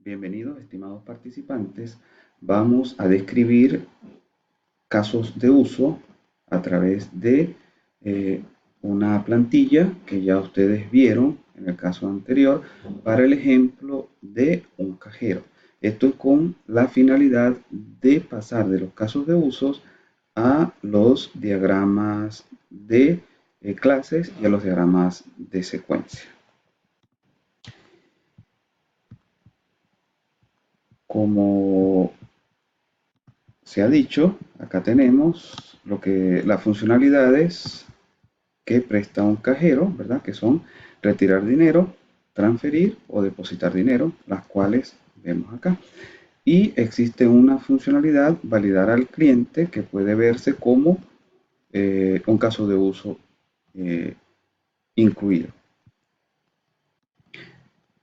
Bienvenidos, estimados participantes. Vamos a describir casos de uso a través de una plantilla que ya ustedes vieron en el caso anterior para el ejemplo de un cajero. Esto es con la finalidad de pasar de los casos de usos a los diagramas de clases y a los diagramas de secuencia. Como se ha dicho, acá tenemos las funcionalidades que presta un cajero, ¿verdad? Que son retirar dinero, transferir o depositar dinero, las cuales vemos acá. Y existe una funcionalidad, validar al cliente, que puede verse como un caso de uso eh, incluido.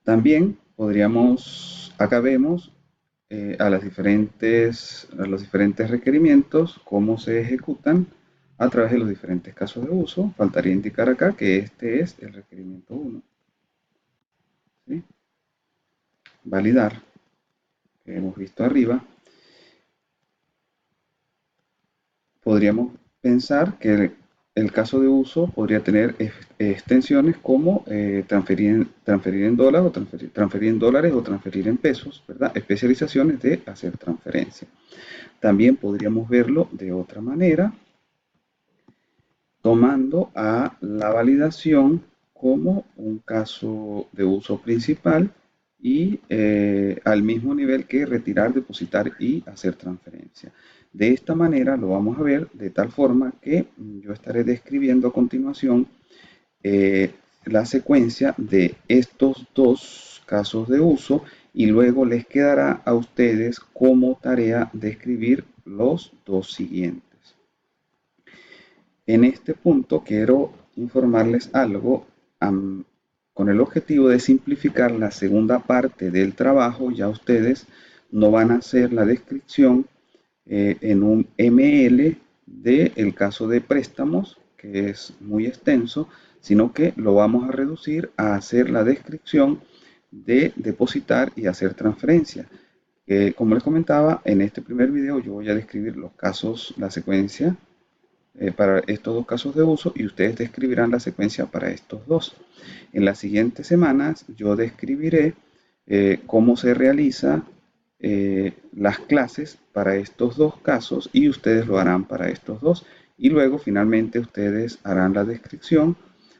También acá vemos a los diferentes requerimientos, cómo se ejecutan a través de los diferentes casos de uso. Faltaría indicar acá que este es el requerimiento 1. ¿Sí? Validar, que hemos visto arriba. Podríamos pensar que el caso de uso podría tener extensiones como transferir en dólares o transferir en pesos, ¿verdad? Especializaciones de hacer transferencia. También podríamos verlo de otra manera, tomando a la validación como un caso de uso principal y al mismo nivel que retirar, depositar y hacer transferencia. De esta manera lo vamos a ver de tal forma que yo estaré describiendo a continuación la secuencia de estos dos casos de uso y luego les quedará a ustedes como tarea describir los dos siguientes. En este punto quiero informarles algo con el objetivo de simplificar la segunda parte del trabajo. Ya ustedes no van a hacer la descripción en un ML del caso de préstamos, que es muy extenso, sino que lo vamos a reducir a hacer la descripción de depositar y hacer transferencia. Como les comentaba, en este primer video yo voy a describir los casos, la secuencia para estos dos casos de uso y ustedes describirán la secuencia para estos dos. En las siguientes semanas yo describiré cómo se realiza las clases para estos dos casos y ustedes lo harán para estos dos y luego finalmente ustedes harán la descripción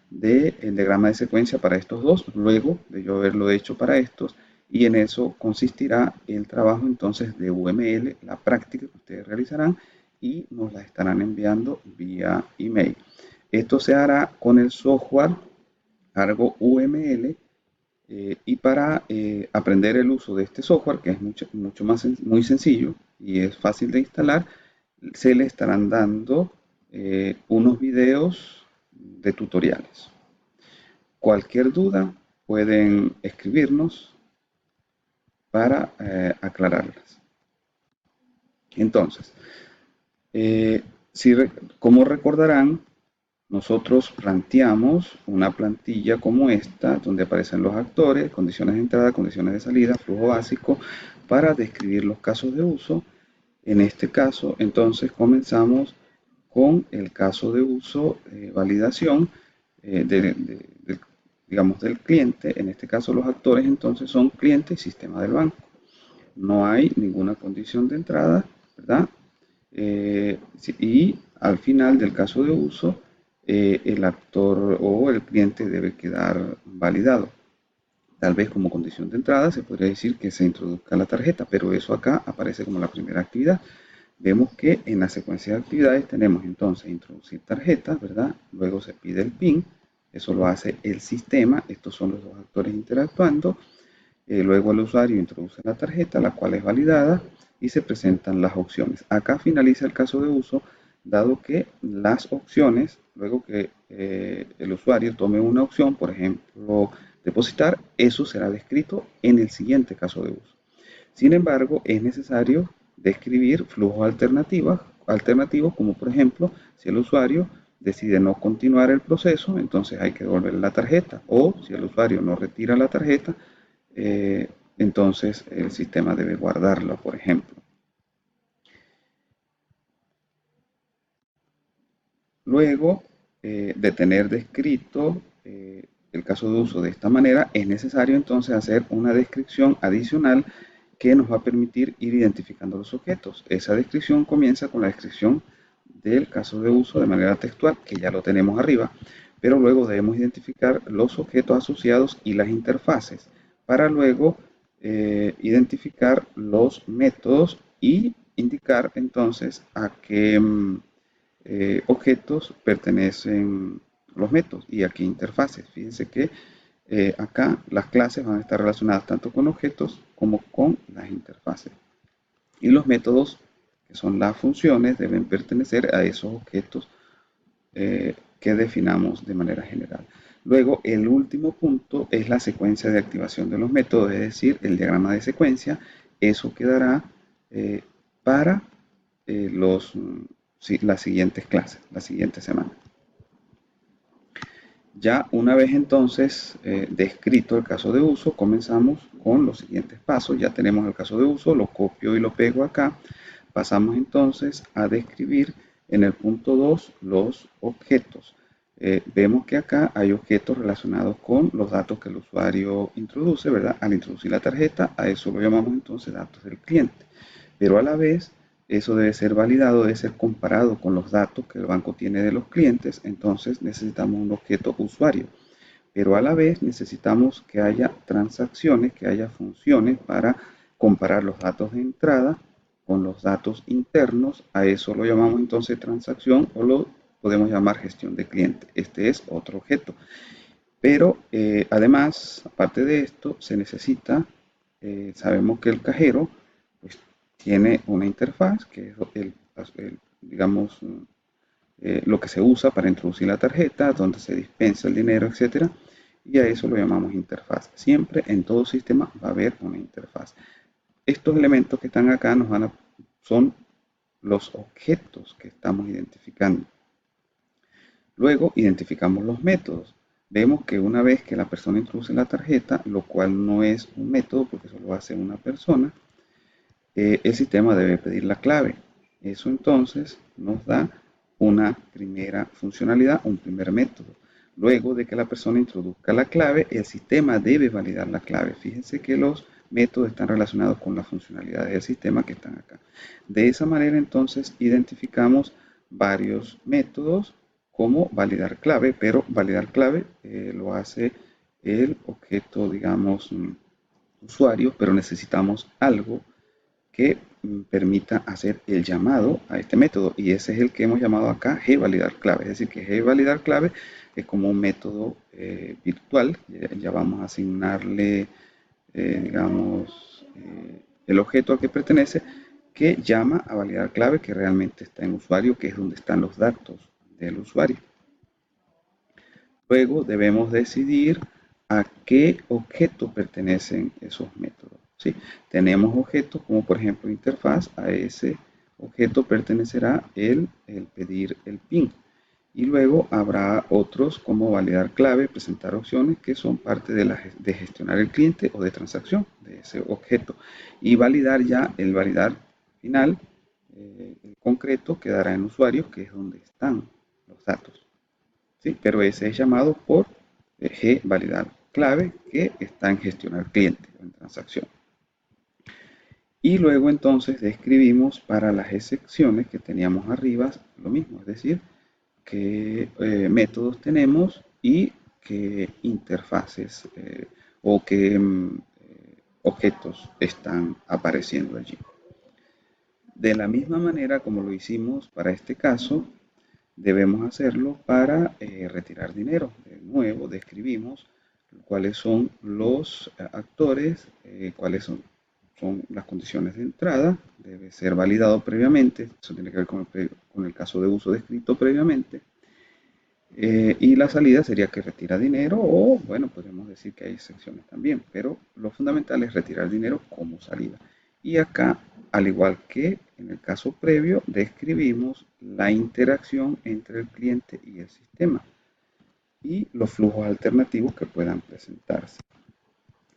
del diagrama de secuencia para estos dos luego de yo haberlo hecho para estos y en eso consistirá el trabajo entonces de UML, la práctica que ustedes realizarán y nos la estarán enviando vía email. Esto se hará con el software Argo UML y para aprender el uso de este software, que es muy sencillo y es fácil de instalar, se le estarán dando unos videos de tutoriales. Cualquier duda pueden escribirnos para aclararlas. Entonces, como recordarán, nosotros planteamos una plantilla como esta, donde aparecen los actores, condiciones de entrada, condiciones de salida, flujo básico, para describir los casos de uso. En este caso, entonces, comenzamos con el caso de uso, validación digamos, del cliente. En este caso, los actores entonces son cliente y sistema del banco. No hay ninguna condición de entrada, ¿verdad? Y al final del caso de uso, el actor o el cliente debe quedar validado. Tal vez como condición de entrada se podría decir que se introduzca la tarjeta, pero eso acá aparece como la primera actividad. Vemos que en la secuencia de actividades tenemos entonces introducir tarjeta, ¿verdad? Luego se pide el PIN, eso lo hace el sistema, estos son los dos actores interactuando. Luego el usuario introduce la tarjeta, la cual es validada y se presentan las opciones. Acá finaliza el caso de uso, dado que las opciones, luego que el usuario tome una opción, por ejemplo, depositar, eso será descrito en el siguiente caso de uso. Sin embargo, es necesario describir flujos alternativos, como por ejemplo, si el usuario decide no continuar el proceso, entonces hay que devolver la tarjeta, o si el usuario no retira la tarjeta, entonces el sistema debe guardarlo, por ejemplo. Luego de tener descrito el caso de uso de esta manera, es necesario entonces hacer una descripción adicional que nos va a permitir ir identificando los objetos. Esa descripción comienza con la descripción del caso de uso de manera textual, que ya lo tenemos arriba, pero luego debemos identificar los objetos asociados y las interfaces, para luego identificar los métodos y indicar entonces a qué objetos pertenecen los métodos y a qué interfaces. Fíjense que acá las clases van a estar relacionadas tanto con objetos como con las interfaces. Y los métodos, que son las funciones, deben pertenecer a esos objetos que definamos de manera general. Luego, el último punto es la secuencia de activación de los métodos, es decir, el diagrama de secuencia. Eso quedará para las siguientes clases, la siguiente semana. Ya una vez entonces descrito el caso de uso, comenzamos con los siguientes pasos. Ya tenemos el caso de uso, lo copio y lo pego acá. Pasamos entonces a describir en el punto 2 los objetos. Vemos que acá hay objetos relacionados con los datos que el usuario introduce, ¿verdad? Al introducir la tarjeta, a eso lo llamamos entonces datos del cliente. Pero a la vez, eso debe ser validado, debe ser comparado con los datos que el banco tiene de los clientes, entonces necesitamos un objeto usuario. Pero a la vez necesitamos que haya transacciones, que haya funciones para comparar los datos de entrada con los datos internos. A eso lo llamamos entonces transacción o lo podemos llamar gestión de cliente. Este es otro objeto. Pero además, aparte de esto, se necesita, sabemos que el cajero pues, tiene una interfaz, que es digamos, lo que se usa para introducir la tarjeta, donde se dispensa el dinero, etcétera, y a eso lo llamamos interfaz. Siempre en todo sistema va a haber una interfaz. Estos elementos que están acá son los objetos que estamos identificando. Luego identificamos los métodos. Vemos que una vez que la persona introduce la tarjeta, lo cual no es un método porque solo hace una persona, el sistema debe pedir la clave. Eso entonces nos da una primera funcionalidad, un primer método. Luego de que la persona introduzca la clave, el sistema debe validar la clave. Fíjense que los métodos están relacionados con las funcionalidades del sistema que están acá. De esa manera entonces identificamos varios métodos como validar clave, pero validar clave lo hace el objeto, digamos, usuario, pero necesitamos algo que permita hacer el llamado a este método, y ese es el que hemos llamado acá gvalidar clave. Es decir, que gvalidar clave es como un método virtual. Ya vamos a asignarle, digamos, el objeto al que pertenece, que llama a validar clave que realmente está en usuario, que es donde están los datos del usuario. Luego debemos decidir a qué objeto pertenecen esos métodos. ¿Sí? Tenemos objetos como por ejemplo interfaz, a ese objeto pertenecerá el pedir el PIN. Y luego habrá otros como validar clave, presentar opciones, que son parte de gestionar el cliente o de transacción de ese objeto. Y validar ya, el validar final, el concreto, quedará en usuario, que es donde están los datos. ¿Sí? Pero ese es llamado por gvalidar clave, que está en gestionar cliente o en transacción. Y luego entonces describimos para las excepciones que teníamos arriba lo mismo, es decir, qué métodos tenemos y qué interfaces o qué objetos están apareciendo allí. De la misma manera como lo hicimos para este caso, debemos hacerlo para retirar dinero. De nuevo, describimos cuáles son los actores, cuáles son las condiciones de entrada, debe ser validado previamente, eso tiene que ver con el caso de uso descrito previamente. Y la salida sería que retira dinero o, bueno, podemos decir que hay excepciones también, pero lo fundamental es retirar dinero como salida. Y acá, al igual que en el caso previo, describimos la interacción entre el cliente y el sistema y los flujos alternativos que puedan presentarse.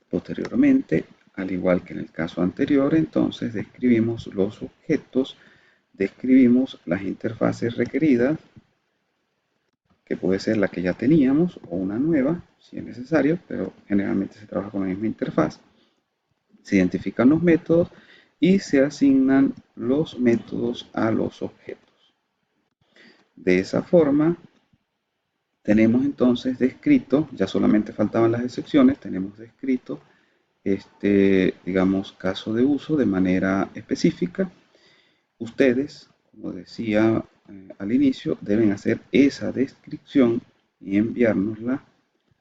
Posteriormente, al igual que en el caso anterior, entonces describimos los objetos, describimos las interfaces requeridas, que puede ser la que ya teníamos o una nueva, si es necesario, pero generalmente se trabaja con la misma interfaz. Se identifican los métodos y se asignan los métodos a los objetos. De esa forma, tenemos entonces descrito, ya solamente faltaban las excepciones, tenemos descrito este, digamos, caso de uso de manera específica. Ustedes, como decía al inicio, deben hacer esa descripción y enviárnosla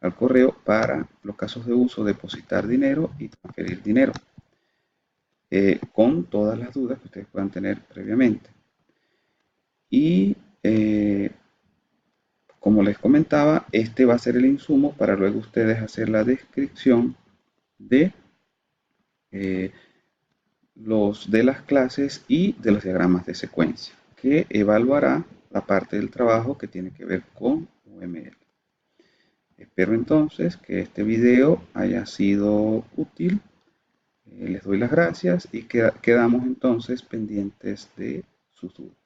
al correo para los casos de uso, depositar dinero y transferir dinero, con todas las dudas que ustedes puedan tener previamente. Y como les comentaba, este va a ser el insumo para luego ustedes hacer la descripción de eh, los de las clases y de los diagramas de secuencia, que evaluará la parte del trabajo que tiene que ver con UML. Espero entonces que este video haya sido útil. Les doy las gracias y quedamos entonces pendientes de sus dudas.